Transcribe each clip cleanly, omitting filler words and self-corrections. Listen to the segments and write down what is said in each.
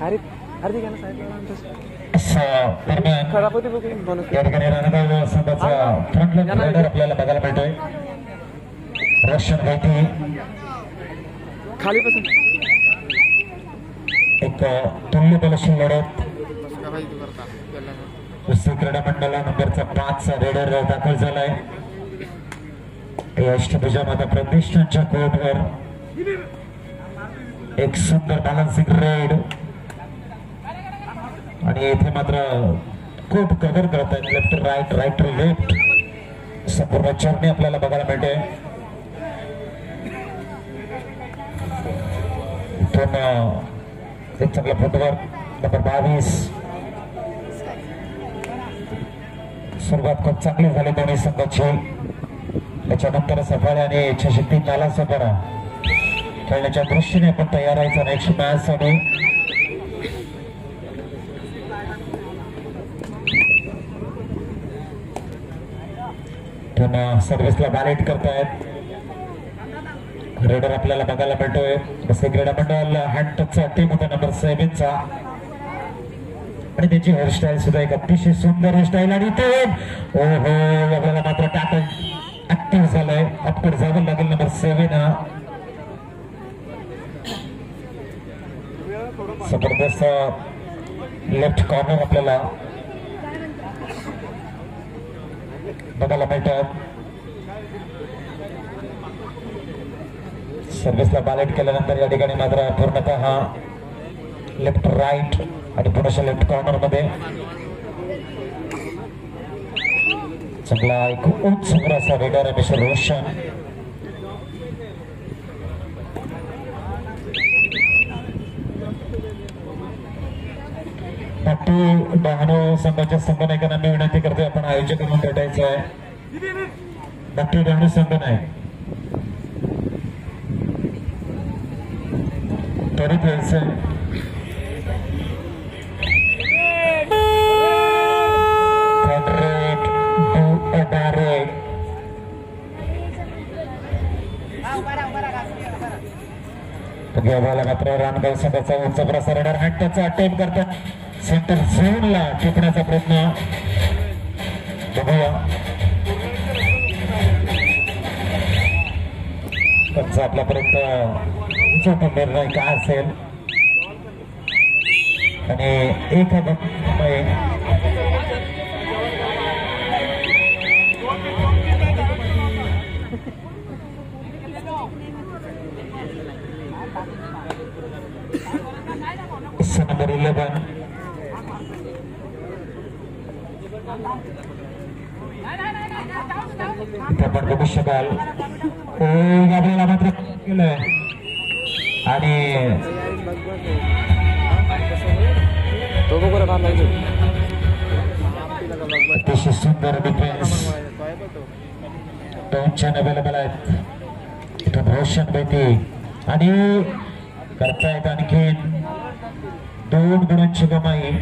या ठिकाणी राणगाव संघाचा फ्रंटलाईन रायडर आपल्याला बघायला मिळतोय. रोशन गायती खाली बसून एक तुल्यबलशी लढत. कुस्ती क्रीडा मंडळा नंबरचा 5 रेडर दाखल झालाय. अष्टभुजामाता प्रतिष्ठानच्या कोर्टवर एक सुंदर बॅलन्सिंग रेड आणि येथे मात्र खूप कव्हर करत आहेत. लेफ्ट राईट राईट लेफ्ट संपूर्ण चरणी आपल्याला बघायला मिळते. इथून एक चांगला फुटवर नंबर 22. सुरुवात खूप चांगली झाली दोन्ही संघाची. त्याच्यानंतर सफाळे आणि इच्छाशक्ती नाला सफारा खेळण्याच्या दृष्टीने आपण तयार आहे नेक्स्ट मॅच साठी. सर्व्हिसला बॅलेट करतायत. रेडर आपल्याला बघायला मिळतोय. क्रीडा मंडळ हँड टचचा टीम होता नंबर 7 चा आणि त्याची हेअरस्टाईल सुद्धा एक अतिशय सुंदर हेअरस्टाईल. आणि ते ओहो आपल्याला मात्र टॅकल ऍक्टिव्ह झालंय. अपकड जावं लागेल नंबर 7 हा. जबरदस्त लेफ्ट कॉर्नर आपल्याला बघायला मिळतात. सर्व्हिसला बॅलेट केल्यानंतर या ठिकाणी मात्र पूर्णतः लेफ्ट राईट आणि पुढच्या लेफ्ट कॉर्नर मध्ये चांगला एक उंच असा रेडर आहे मिस्टर रोशन. पट्टी डहाणू संघाच्या संघनायकांना मी विनंती करतोय आपण आयोजक म्हणून भेटायचं आहे. पट्टी डहाणू संघ नाही त्वरित यायचं. मात्र रानगाव संघाचा उंच प्रसार रेडर हॅटचा अटेम्प्ट करतात. सेंटर झोनला टिपण्याचा प्रयत्न बघूया. त्यांचा आपल्यापर्यंत जो निर्णय काय असेल आणि एक नंबर 11 आपण बघू शकाल. आपल्याला मात्र केलंय आणि अतिशय सुंदर डिफेन्स. 2 छान अवेलेबल आहेत. इथून रोशन बेती आणि करतायत आणखी 2 गुणांची कमाई.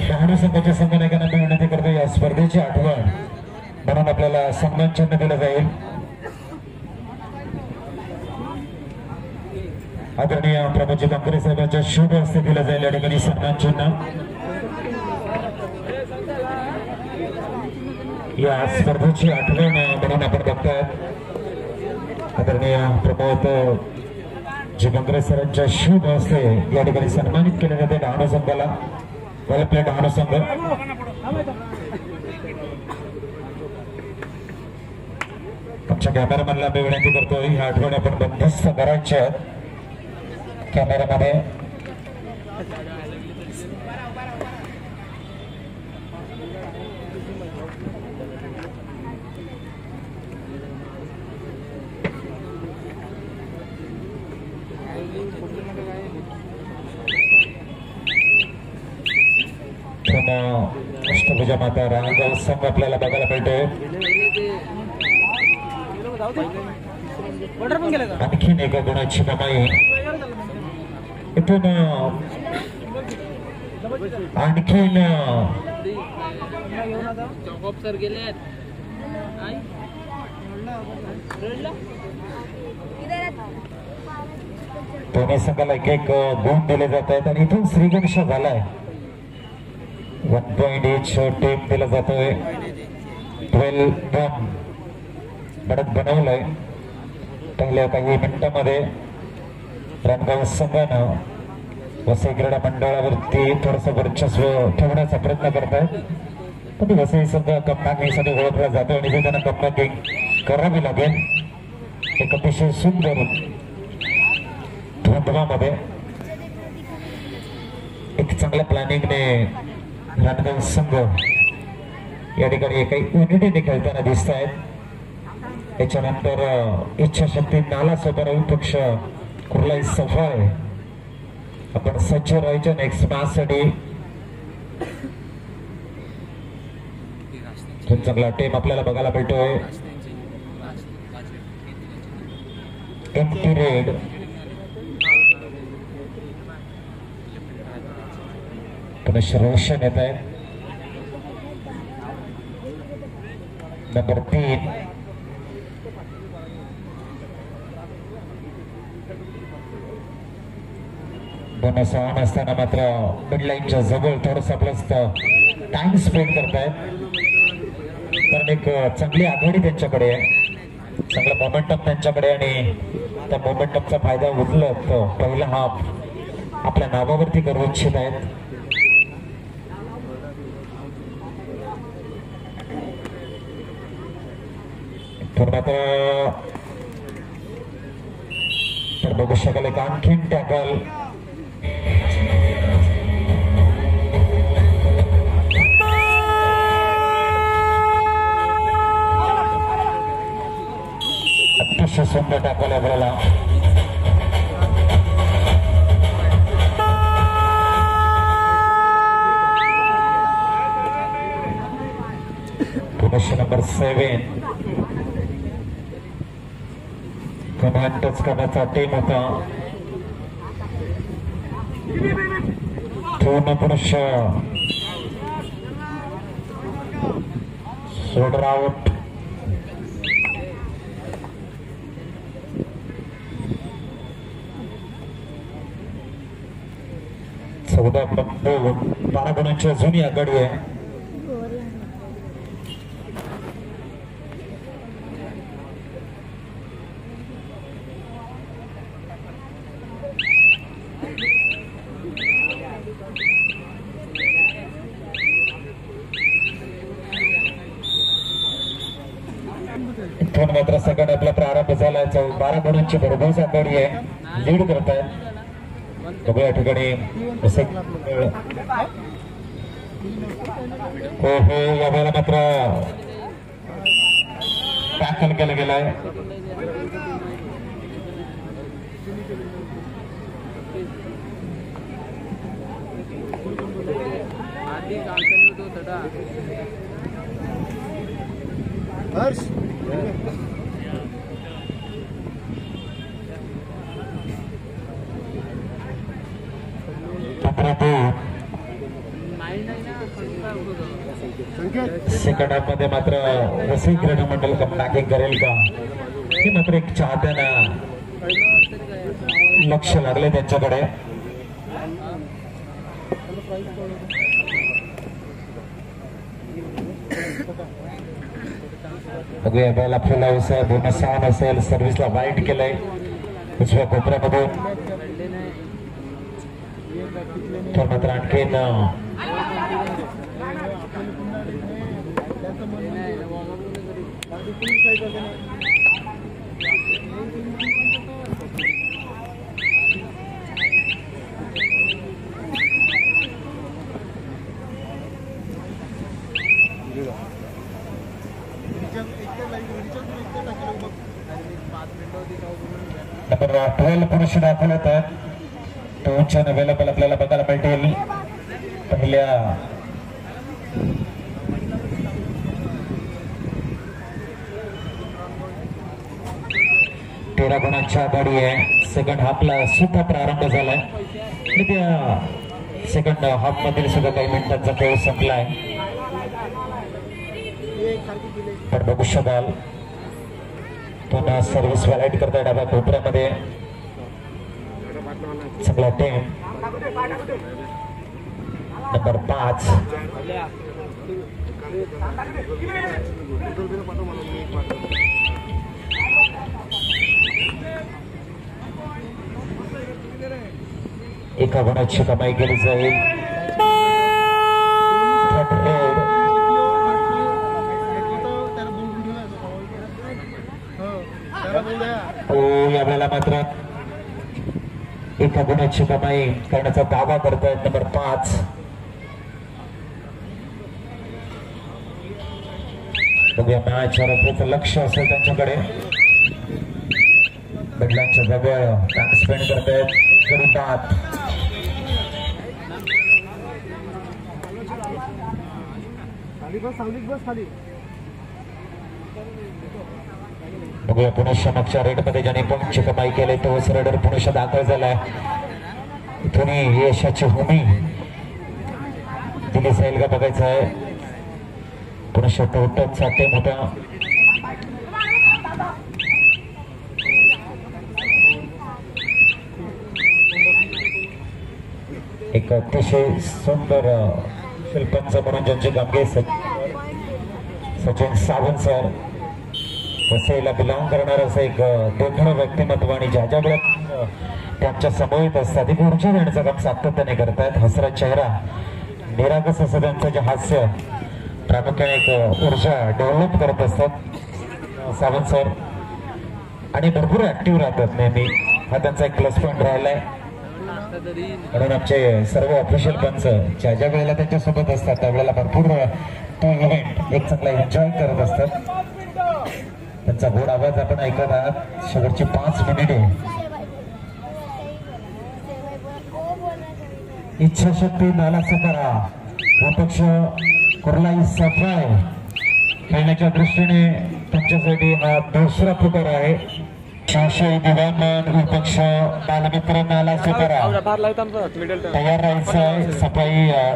डहाणू संघाच्या संघनायकांना मी विनंती करतो या स्पर्धेची आठवण म्हणून आपल्याला सन्मान चिन्ह दिलं जाईल. आदरणीय प्रभूजी कांकरे साहेबांच्या शुभ हस्ते दिलं जाईल या ठिकाणी सन्मान चिन्ह. या स्पर्धेची आठवण म्हणून आपण बघतोय. आदरणीय प्रमोद जी कांकरे सरांच्या शुभ हस्ते या ठिकाणी सन्मानित केले जाते डहाणू संघाला. वेल प्लेड डहाणू संघ. आमच्या कॅमेरामॅनला मी विनंती करतोय ह्या आठवणी आपण बंदोबस्त करायच्या आहेत कॅमेरामध्ये. अष्टभुजा माता रानगाव संघ आपल्याला बघायला मिळतोय. आणखीन एका गुणाची कमाई इथून आणखीन सर गेले दोन्ही संघाला एक एक गुण दिले जात आहेत आणि इथून श्रीगणेश झालाय 1 पॉइंट इच टीम दिला जातोय 12-1 बडत बनवलंय पहिल्या काही मिनिटांमध्ये रणगाव संघानं वसई क्रीडा मंडळावरती थोडस वर्चस्व ठेवण्याचा प्रयत्न करत आहेत पण वसई संघ कमबॅकसाठी ओळखला जातो आणि त्यांना कमबॅकिंग करावी लागेल एक अतिशय सुंदर धुंदवामध्ये एक चांगल्या प्लॅनिंगने रणगाव संघ या ठिकाणी काही युनिटीने खेळताना दिसत आहेत त्याच्यानंतर इच्छाशक्ती नाला सोबत पक्ष कुर्लाई सफाय आपण सज्ज राहायच्या नेक्स्ट मॅच साठी खूप चांगला टीम आपल्याला बघायला मिळतोय एम्प्टी रेड पुनश्च रोशन येत आहे नंबर 3 बोनस ऑन असताना मात्र मिडलाईनच्या जवळ थोडस आपलं टाइम स्पेंड करतायत कारण एक चांगली आघाडी त्यांच्याकडे आहे चांगला मोमेंटम त्यांच्याकडे आणि त्या मोमेंटमचा फायदा उचलत पहिला हाफ आपल्या नावावरती करू इच्छित आहेत तर बघू शकाल एक आणखीन टॅकल अतिशय सुंदर टॅकल आपल्याला पुनश्च नंबर 7 कमांड टच करण्याचा टीम होता पूर्ण पुरुष सोडर आउट चौदा 12 गुणांची जुनी आघाडी आहे मात्र सगळ्यात आपला प्रारंभ झाला 12 गुणांची भरघोस आघाडी आहे लीड करतायत बघूया ठिकाणी हो यावेळेला मात्र टॅकल केलं गेलाय सेकंड हाफ मध्ये मात्र वसई क्रीडा मंडळ कमबॅकिंग करेल का हे मात्र एक चाहत्यांना लक्ष लागले त्यांच्याकडे बघूया बैला फुल हाऊस आहे बोनस ऑन असेल सर्व्हिसला वाईट केलंय उजव्या कोपऱ्यामधून तर मात्र आणखीन नंबर 12 पुरुष दाखवत आहेत तो अवेलेबल आपल्याला बघायला मिळतील पहिल्या 13 गुणांची आघाडी आहे. सेकंड हाफला सुद्धा प्रारंभ झालाय आणि त्या सेकंड हाफ मधील सुद्धा काही मिनिटांचा खेळ संपलाय. पण बघू शकाल पुन्हा सर्व्हिस व्हॅलाइट करताय डाव्या कोपऱ्यामध्ये. चांगला टीम नंबर 5 एका गुणाची कमाई केली जाईल. यावेळेला मात्र एका गुणाची कमाई करण्याचा दावा करतायत नंबर 5. बघूया मॅच रेफरीचं लक्ष असेल त्यांच्याकडे. वडिलांच्या जवळ टाइम स्पेंड करतायत. कडी बाद बघूया पुणे मागच्या रेडमध्ये ज्याने पॉईंटची कमाई केली तो रेडर पुणे दाखल झालाय. इथून यशाची भूमी दिली जाईल का बघायचं आहे. पुणे टोटलचा टीम होता. एक अतिशय सुंदर शिल्पांचं म्हणून ज्यांची कामगिरी सचिन सावंत सर वसईला बिलॉंग करणार असं एक देखणं व्यक्तिमत्व आणि ज्या ज्या वेळेत त्यांच्या समोर असतात एक ऊर्जा देण्याचं काम सातत्याने करतायत. हसरा चेहरा निरागस असं त्यांचं जे हास्य प्रामुख्याने एक ऊर्जा डेव्हलप करत असतात सावंत सर आणि भरपूर ऍक्टिव्ह राहतात नेहमी. हा त्यांचा एक प्लस पॉईंट राहिलाय. म्हणून आमचे सर्व ऑफिशियल पंच ज्या ज्या वेळेला त्यांच्यासोबत असतात त्यावेळेला भरपूर तो इव्हेंट एक चांगला एन्जॉय करत असतात. त्यांचा गोड आवाज आपण ऐकत आहात. शेवटची 5 मिनिटे इच्छाशक्ती नालासो करा विपक्ष कुर्लाई सफाई खेळण्याच्या दृष्टीने तुमच्यासाठी हा दुसरा पुकार आहे. शाही दिवाणमान विपक्ष बालमित्र नालासो करा तयार राहायचं आहे.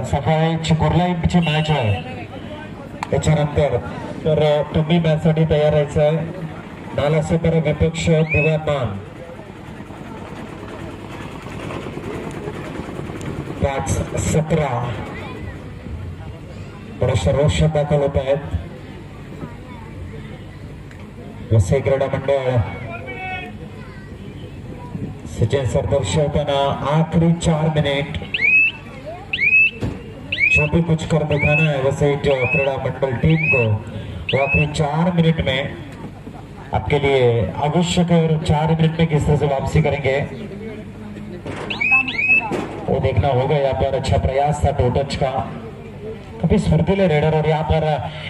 सफाईची कुर्लाईची मॅच आहे त्याच्यानंतर तर तुम्ही मॅच साठी तयार राहायचं आहे. नालासो करा विपक्ष दिवाणमान 5-17 बरेचसे रोष दाखल होत आहेत. वसई क्रीडा मंडळ सचिन सर दर्शवताना आखिरी 4 मिनट जो भी कुछ कर दिखाना है वसई क्रीडा मंडल टीम को वो आखिरी 4 मिनट में आपके लिए आवश्यक है. और 4 मिनट में किस तरह से वापसी करेंगे वो देखना होगा. यहाँ पर अच्छा प्रयास था टोटच का काफी स्फूर्तिले रेडर और यहाँ पर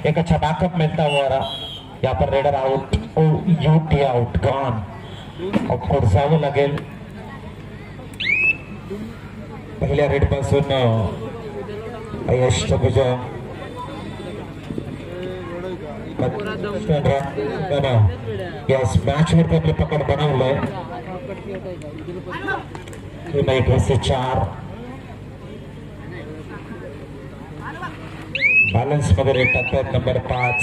एक अच्छा बैकअप मिलता हुआ रहा. यहाँ पर raider out UT out gone और खोडसावं लागेल. पहिल्या रेड पासून यश चकुजा यस मॅच वरती आपले पकड बनवलंय. 4 बॅलन्स मध्ये रेट टाकतात number 5.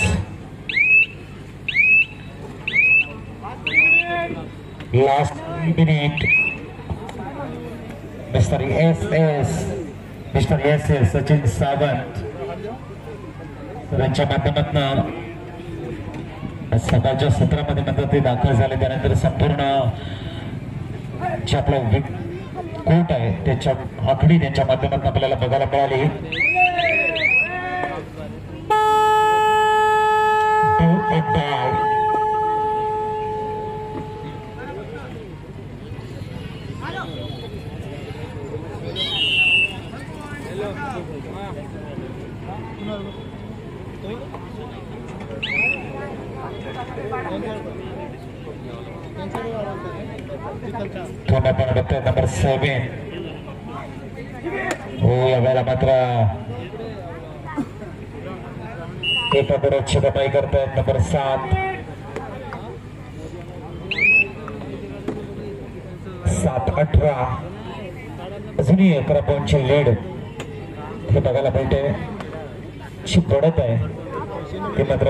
Last minute mister S Sachin Sawant त्यांच्या माध्यमातून सकाळच्या सत्रामध्ये मात्र ते दाखल झाले. त्यानंतर संपूर्ण जे आपलं कोर्ट आहे त्याच्या आखणी त्यांच्या माध्यमातून आपल्याला बघायला मिळाली. नंबर 7 हो यावेळेला मात्र एक अच्छी कमाई करतायत नंबर 7. 7-18 अजूनही 11 पॉईंटची लीड हे बघायला मिळते. ची पडत आहे ते मात्र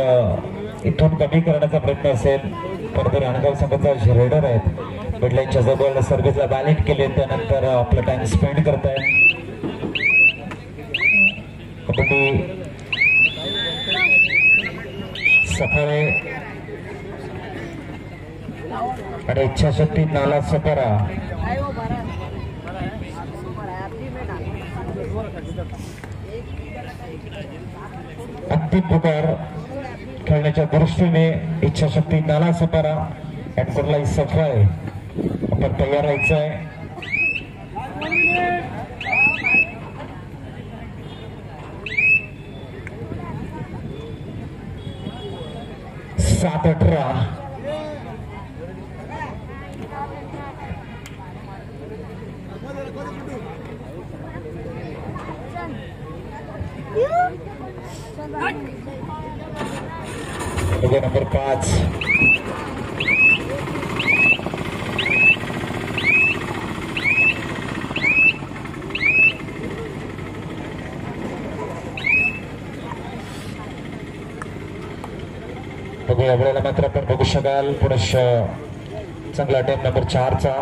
इथून कमी करण्याचा प्रयत्न असेल. परंतु राणगाव संघाचा रेडर आहेत बिडलाईनच्या जवळ सर्व्हिसला बॅलेट केले त्यानंतर आपला टाइम स्पेंड करत आहे. कबड्डी सफाळे आणि इच्छाशक्ती नाला सपारा अंतिम पुकार खेळण्याच्या दृष्टीने इच्छाशक्ती नाला सपारा आणि कुर्लाई सफाळे आपण तयार राहायचं आहे. सात 18 नंबर 5 बघूया वेळेला मात्र आपण बघू शकाल पुरुष चांगला टाइम नंबर 4 चा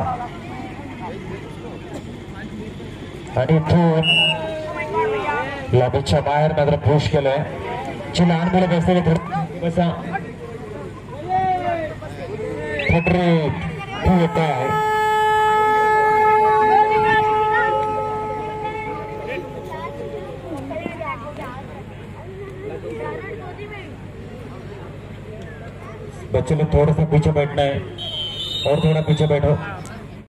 आणि इथून लॉबीच्या बाहेर मात्र पुश केलंय. जी लहान मुलं बसलेले बसा येत आहे. बच्चे लोग थोड़ा सा पीछे बैठना है और थोड़ा पीछे बैठो.